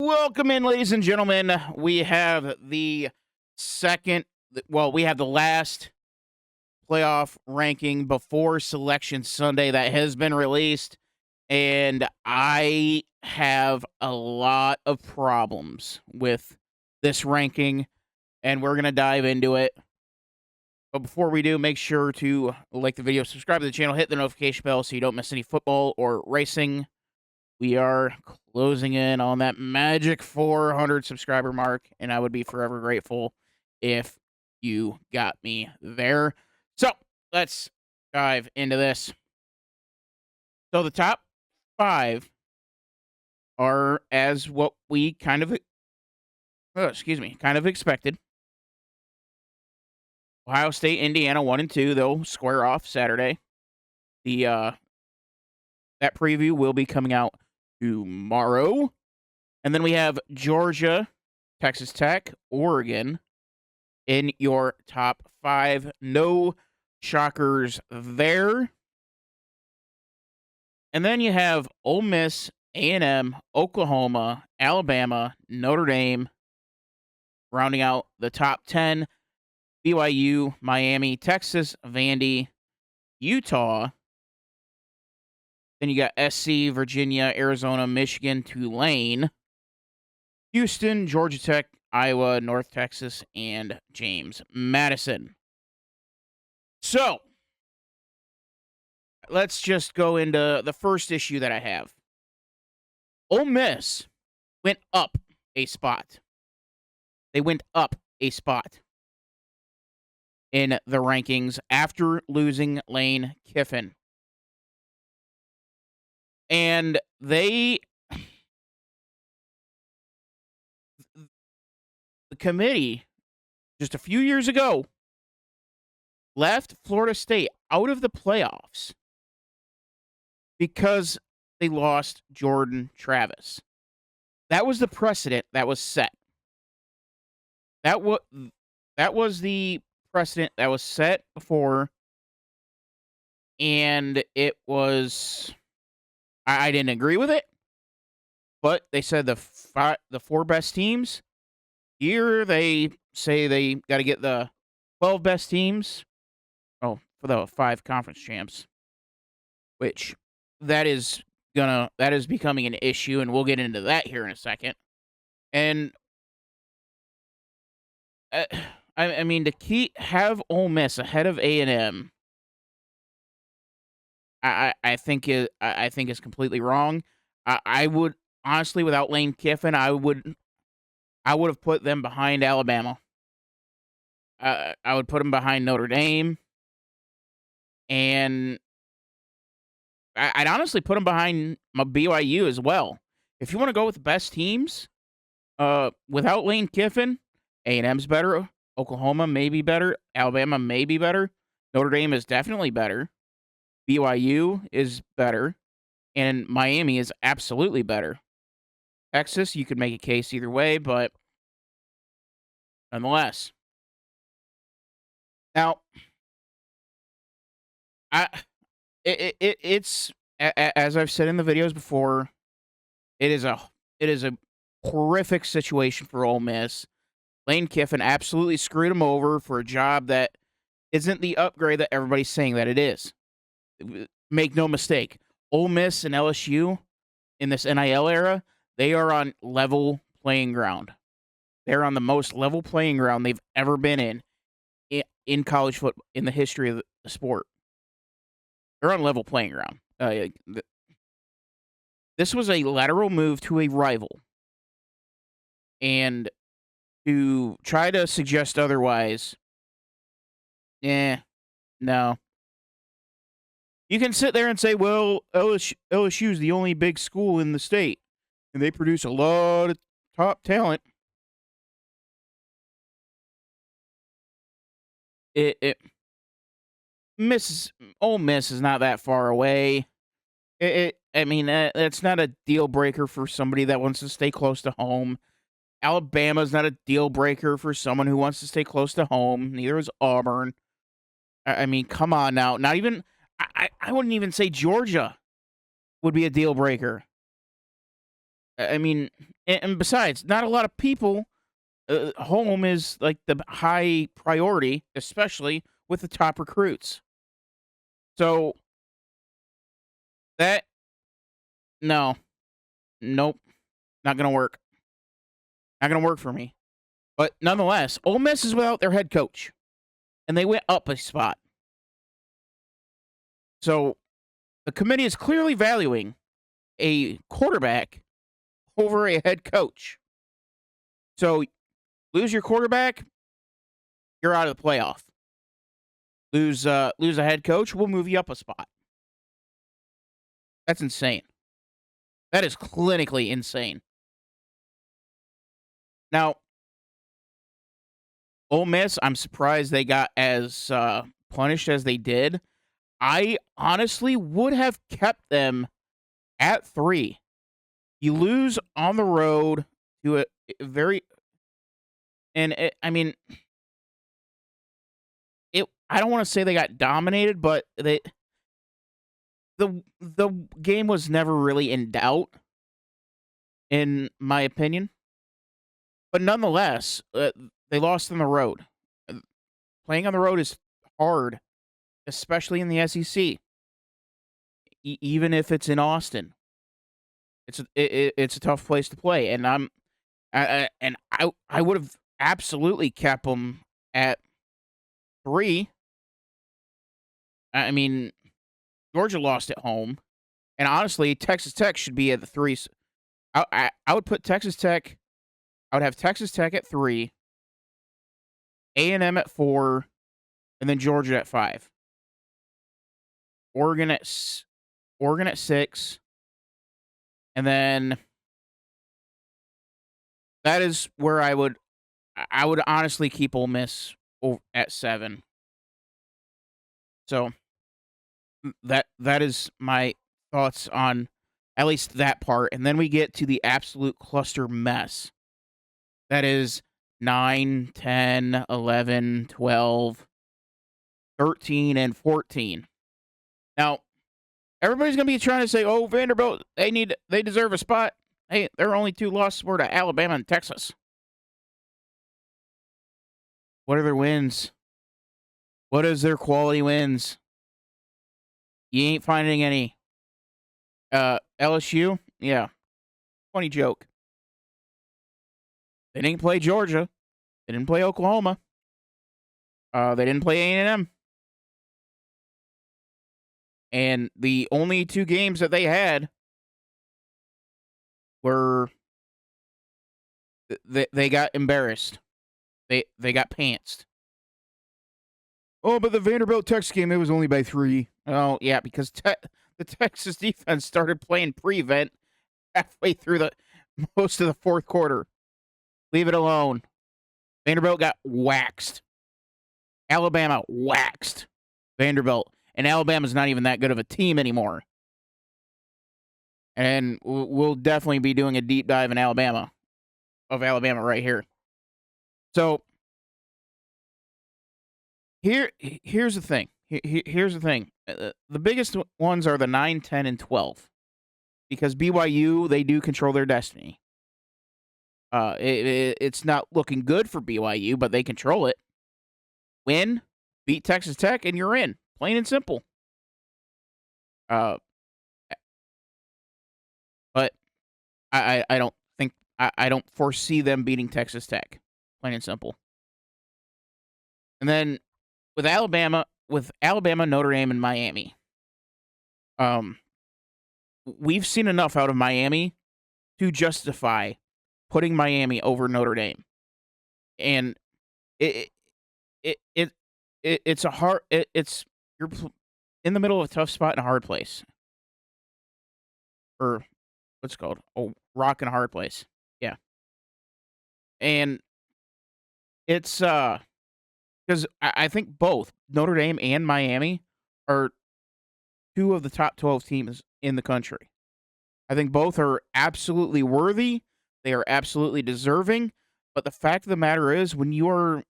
Welcome in, ladies and gentlemen. We have the we have the last playoff ranking before Selection Sunday that has been released, and I have a lot of problems with this ranking, and we're going to dive into it. But before we do, make sure to like the video, subscribe to the channel, hit the notification bell so you don't miss any football or racing. We are closing in on that magic 400 subscriber mark, and I would be forever grateful if you got me there. So let's dive into this. So the top 5 are as what we kind of expected. Ohio State, Indiana 1 and 2, they'll square off Saturday. That preview will be coming out tomorrow. And then we have Georgia, Texas Tech, Oregon in your top 5. No shockers there. And then you have Ole Miss, A&M, Oklahoma, Alabama, Notre Dame rounding out the top 10. BYU, Miami, Texas, Vandy, Utah. Then you got SC, Virginia, Arizona, Michigan, Tulane, Houston, Georgia Tech, Iowa, North Texas, and James Madison. So, let's just go into the first issue that I have. Ole Miss went up a spot. They went up a spot in the rankings after losing Lane Kiffin. And the committee, just a few years ago, left Florida State out of the playoffs because they lost Jordan Travis. That was the precedent that was set. That was the precedent that was set before, and it was... I didn't agree with it, but they said the 4 best teams. Here they say they got to get the 12 best teams. Oh, for the 5 conference champs, which that is becoming an issue, and we'll get into that here in a second. And I mean, to have Ole Miss ahead of A&M, I think is completely wrong. I would honestly, without Lane Kiffin, I would have put them behind Alabama. I would put them behind Notre Dame, and I'd honestly put them behind my BYU as well. If you want to go with the best teams, without Lane Kiffin, A&M's better. Oklahoma may be better. Alabama may be better. Notre Dame is definitely better. BYU is better, and Miami is absolutely better. Texas, you could make a case either way, but nonetheless. Now, it's as I've said in the videos before, it is a horrific situation for Ole Miss. Lane Kiffin absolutely screwed him over for a job that isn't the upgrade that everybody's saying that it is. Make no mistake, Ole Miss and LSU in this NIL era, they are on level playing ground. They're on the most level playing ground they've ever been in college football, in the history of the sport. They're on level playing ground. This was a lateral move to a rival. And to try to suggest otherwise, no. You can sit there and say, well, LSU is the only big school in the state, and they produce a lot of top talent. Ole Miss is not that far away. I mean, that's not a deal breaker for somebody that wants to stay close to home. Alabama's not a deal breaker for someone who wants to stay close to home. Neither is Auburn. I mean, come on now. Not even... I wouldn't even say Georgia would be a deal breaker. I mean, and besides, not a lot of people. Home is like the high priority, especially with the top recruits. So that no, nope, not gonna work. Not gonna work for me. But nonetheless, Ole Miss is without their head coach, and they went up a spot. So the committee is clearly valuing a quarterback over a head coach. So lose your quarterback, you're out of the playoff. Lose a head coach, we'll move you up a spot. That's insane. That is clinically insane. Now, Ole Miss, I'm surprised they got as punished as they did. I honestly would have kept them at 3. You lose on the road to a very and I mean, I don't want to say they got dominated, but the game was never really in doubt, in my opinion. But nonetheless, they lost on the road. Playing on the road is hard, especially in the SEC. Even if it's in Austin, it's a tough place to play. And I would have absolutely kept them at 3. I mean, Georgia lost at home, and honestly, Texas Tech should be at the 3. I would put Texas Tech. I would have Texas Tech at 3, A&M at 4, and then Georgia at 5. Oregon at 6, and then that is where I would honestly keep Ole Miss at 7. So that is my thoughts on at least that part, and then we get to the absolute cluster mess. That is 9, 10, 11, 12, 13, and 14. Now, everybody's going to be trying to say, "Oh, Vanderbilt, they deserve a spot." Hey, their only 2 losses were to Alabama and Texas. What are their wins? What is their quality wins? You ain't finding any. LSU? Yeah. Funny joke. They didn't play Georgia. They didn't play Oklahoma. They didn't play A&M. And the only 2 games that they had were they got embarrassed. They got pantsed. Oh, but the Vanderbilt Texas game, it was only by 3. Oh, yeah, because the Texas defense started playing prevent halfway through most of the 4th quarter. Leave it alone. Vanderbilt got waxed. Alabama waxed Vanderbilt. And Alabama's not even that good of a team anymore. And we'll definitely be doing a deep dive in Alabama right here. So here's the thing. Here's the thing. The biggest ones are the 9, 10, and 12. Because BYU, they do control their destiny. It's not looking good for BYU, but they control it. Win, beat Texas Tech, and you're in. Plain and simple. But I don't think I don't foresee them beating Texas Tech. Plain and simple. And then with Alabama, Notre Dame, and Miami, we've seen enough out of Miami to justify putting Miami over Notre Dame. And it's a hard you're in the middle of a tough spot in a hard place. Or what's it called? Oh, rock and a hard place. Yeah. And it's because I think both Notre Dame and Miami are 2 of the top 12 teams in the country. I think both are absolutely worthy. They are absolutely deserving. But the fact of the matter is, when you're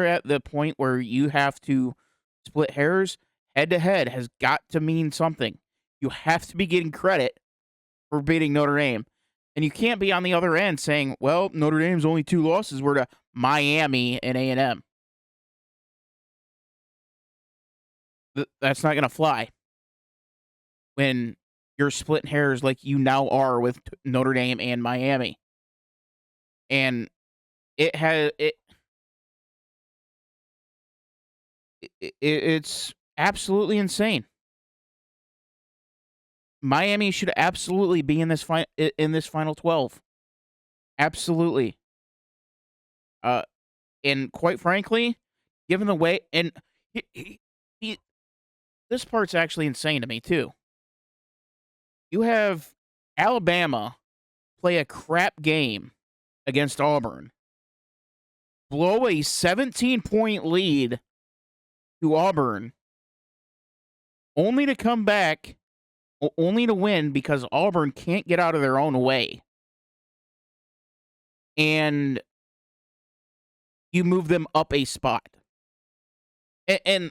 at the point where you have to split hairs, head to head has got to mean something. You have to be getting credit for beating Notre Dame. And you can't be on the other end saying, well, Notre Dame's only 2 losses were to Miami and A&M. That's not going to fly when you're splitting hairs like you now are with Notre Dame and Miami. And it's absolutely insane. Miami should absolutely be in this final 12. Absolutely. And quite frankly, given the way and he this part's actually insane to me too. You have Alabama play a crap game against Auburn, blow a 17-point lead to Auburn, only to come back, only to win because Auburn can't get out of their own way. And you move them up a spot. And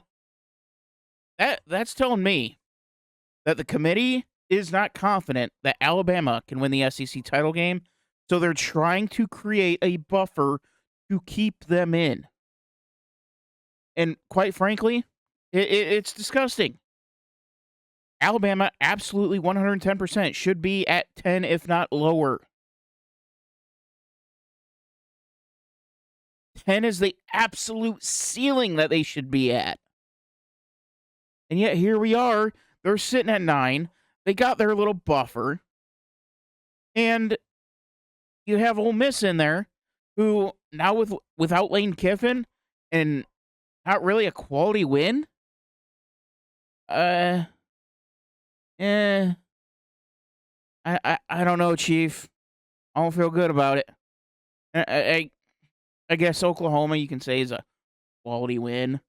that's telling me that the committee is not confident that Alabama can win the SEC title game, so they're trying to create a buffer to keep them in. And quite frankly, it's disgusting. Alabama absolutely 110% should be at 10, if not lower. 10 is the absolute ceiling that they should be at. And yet here we are. They're sitting at 9. They got their little buffer. And you have Ole Miss in there, who now without Lane Kiffin and not really a quality win. I don't know, Chief. I don't feel good about it. I guess Oklahoma you can say is a quality win,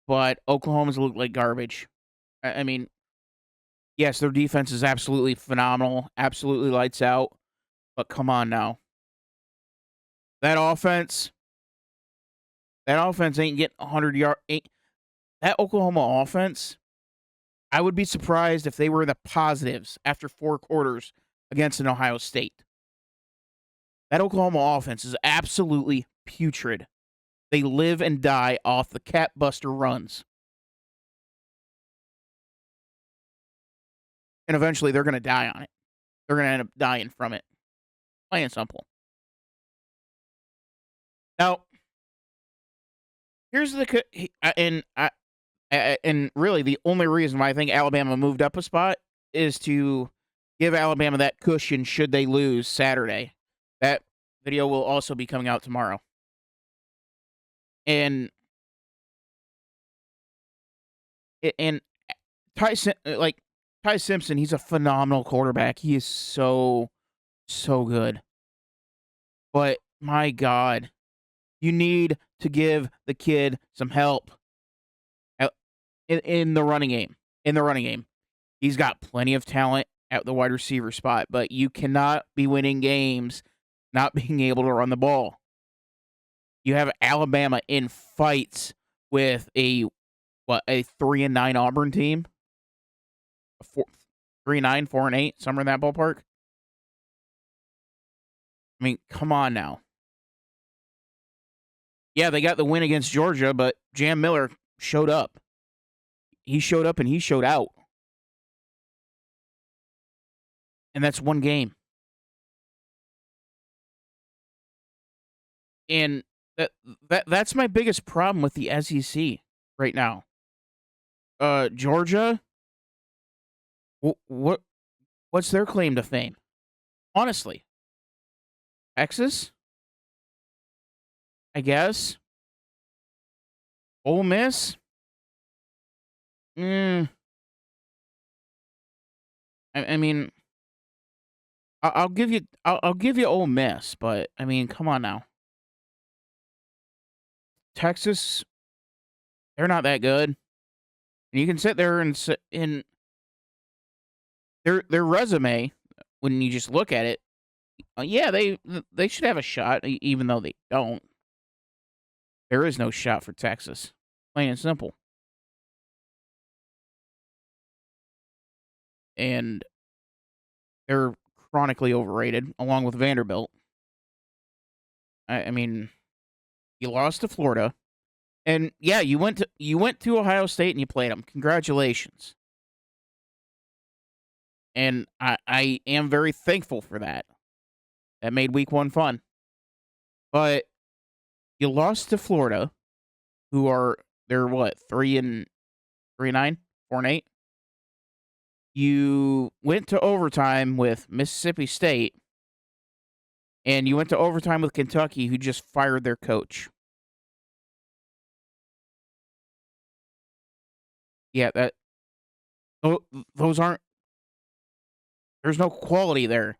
but Oklahoma's looked like garbage. I mean, yes, their defense is absolutely phenomenal, absolutely lights out, but come on now. That offense ain't getting 100 yards. That Oklahoma offense, I would be surprised if they were the positives after 4 quarters against an Ohio State. That Oklahoma offense is absolutely putrid. They live and die off the cat buster runs. And eventually they're going to die on it. They're going to end up dying from it. Plain and simple. Now, here's the and really the only reason why I think Alabama moved up a spot is to give Alabama that cushion should they lose Saturday. That video will also be coming out tomorrow. And Ty Simpson, he's a phenomenal quarterback. He is so good. But my God, you need to give the kid some help in the running game. In the running game, he's got plenty of talent at the wide receiver spot, but you cannot be winning games not being able to run the ball. You have Alabama in fights with a 3-9 Auburn team, 3-9, 4-8, somewhere in that ballpark. I mean, come on now. Yeah, they got the win against Georgia, but Jam Miller showed up. He showed up and he showed out. And that's one game. And that's my biggest problem with the SEC right now. Georgia, what's their claim to fame? Honestly. Texas? I guess. Ole Miss? I mean, I'll give you Ole Miss, but I mean, come on now. Texas, they're not that good. And you can sit there and in their resume when you just look at it. Yeah, they should have a shot, even though they don't. There is no shot for Texas, plain and simple. And they're chronically overrated, along with Vanderbilt. I mean, you lost to Florida, and yeah, you went to Ohio State and you played them. Congratulations, and I am very thankful for that. That made Week 1 fun, but you lost to Florida, who are they're what 3-9, 4-8. You went to overtime with Mississippi State, and you went to overtime with Kentucky, who just fired their coach. Yeah, tho those aren't there's no quality there.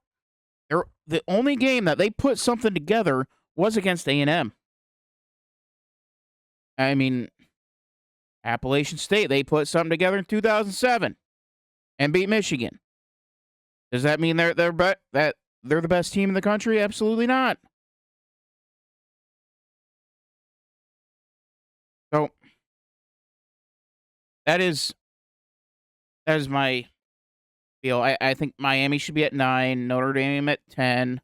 The only game that they put something together was against A&M. I mean, Appalachian State, they put something together in 2007 and beat Michigan. Does that mean that they're the best team in the country? Absolutely not. So that is that is my feel. I think Miami should be at 9, Notre Dame at 10.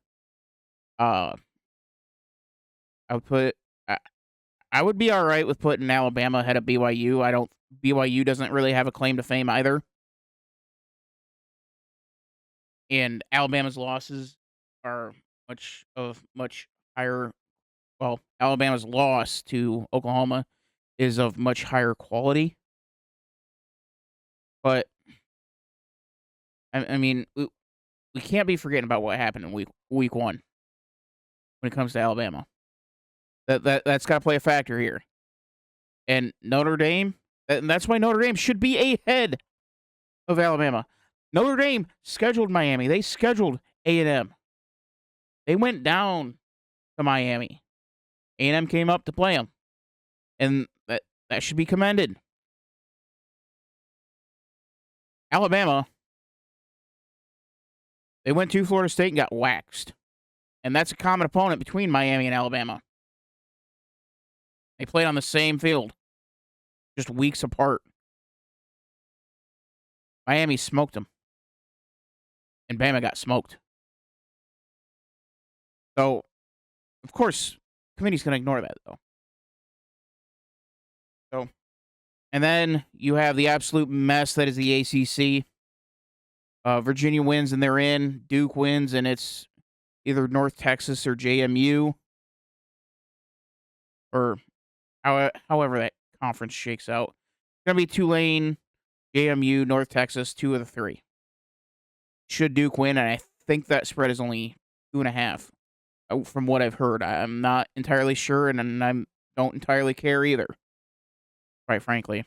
Uh, I would put I, I would be all right with putting Alabama ahead of BYU. I don't BYU doesn't really have a claim to fame either, and Alabama's losses are much higher. Well, Alabama's loss to Oklahoma is of much higher quality, but I mean we can't be forgetting about what happened in week 1 when it comes to Alabama. That's got to play a factor here. And Notre Dame, and that's why Notre Dame should be ahead of Alabama. Notre Dame scheduled Miami. They scheduled A&M. They went down to Miami. A&M came up to play them, and that should be commended. Alabama, they went to Florida State and got waxed, and that's a common opponent between Miami and Alabama. They played on the same field, just weeks apart. Miami smoked them, and Bama got smoked. So, of course, committee's going to ignore that, though. So, and then you have the absolute mess that is the ACC. Virginia wins and they're in. Duke wins and it's either North Texas or JMU, or however that conference shakes out. It's going to be Tulane, JMU, North Texas, 2 of the 3. Should Duke win, and I think that spread is only 2.5. From what I've heard, I'm not entirely sure, and I don't entirely care either. Quite frankly,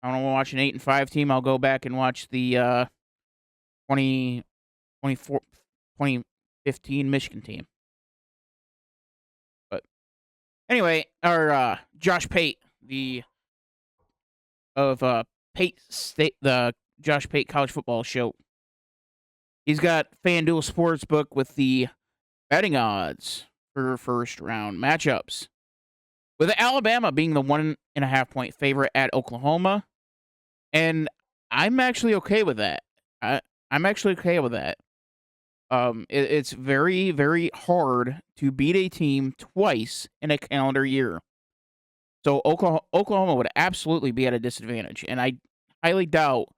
I don't want to watch an 8-5 team. I'll go back and watch the 2015 Michigan team. But anyway, our Josh Pate, Pate State, the Josh Pate College Football Show. He's got FanDuel Sportsbook with the betting odds for first round matchups, with Alabama being the 1.5 point favorite at Oklahoma. And I'm actually okay with that. I'm actually okay with that. It's very, very hard to beat a team twice in a calendar year. So Oklahoma would absolutely be at a disadvantage. And I highly doubt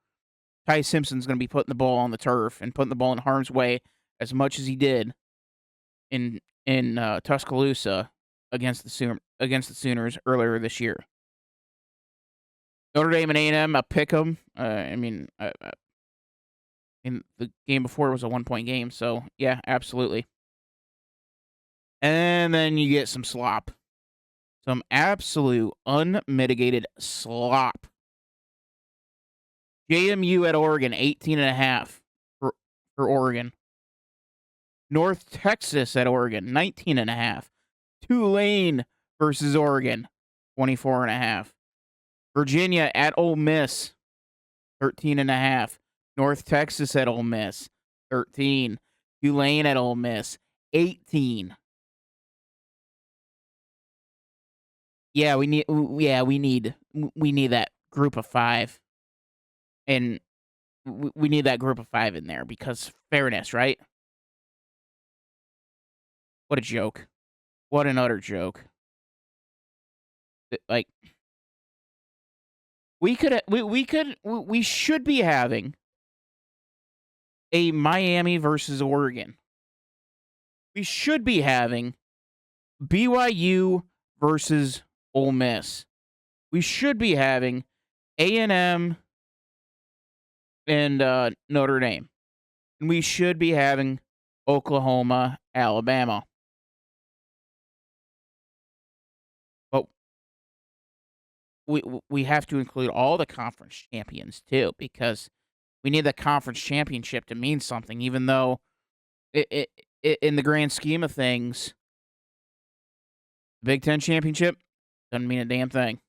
Ty Simpson's going to be putting the ball on the turf and putting the ball in harm's way as much as he did in Tuscaloosa against the Sooners earlier this year. Notre Dame and A&M, I pick them. In the game before, it was a 1-point game, so yeah, absolutely. And then you get some slop, some absolute unmitigated slop. JMU at Oregon, 18.5 for Oregon. North Texas at Oregon, 19.5. Tulane versus Oregon, 24.5. Virginia at Ole Miss, 13.5. North Texas at Ole Miss, 13. Tulane at Ole Miss, 18. Yeah, we need that group of 5. And we need that group of 5 in there because fairness, right? What a joke. What an utter joke. Like, we should be having a Miami versus Oregon. We should be having BYU versus Ole Miss. We should be having A&M and Notre Dame. And we should be having Oklahoma, Alabama. But we have to include all the conference champions too, because we need the conference championship to mean something, even though in the grand scheme of things, Big Ten championship doesn't mean a damn thing.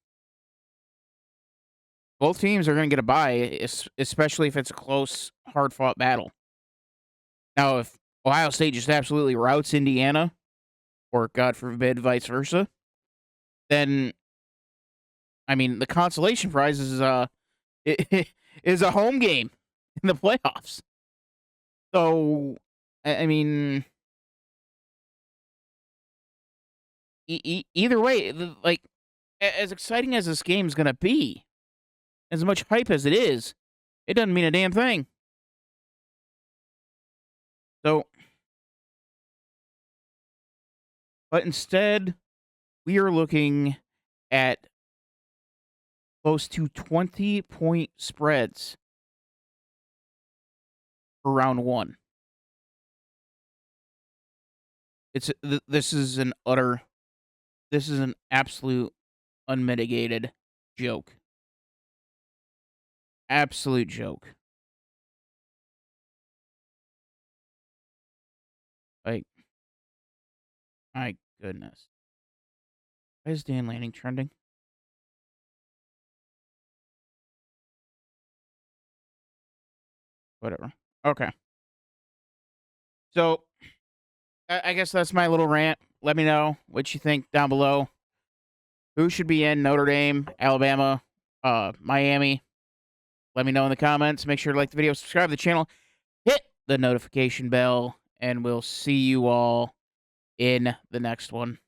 Both teams are going to get a bye, especially if it's a close, hard-fought battle. Now, if Ohio State just absolutely routs Indiana, or God forbid, vice versa, then, I mean, the consolation prize is is a home game in the playoffs. So, I mean, either way, like, as exciting as this game is going to be, as much hype as it is, it doesn't mean a damn thing. So, but instead, we are looking at close to 20-point spreads for round one. This is an absolute unmitigated joke. Absolute joke. Like, my goodness. Why is Dan Lanning trending? Whatever. Okay. So, I guess that's my little rant. Let me know what you think down below. Who should be in Notre Dame, Alabama, Miami? Let me know in the comments. Make sure to like the video, subscribe to the channel, hit the notification bell, and we'll see you all in the next one.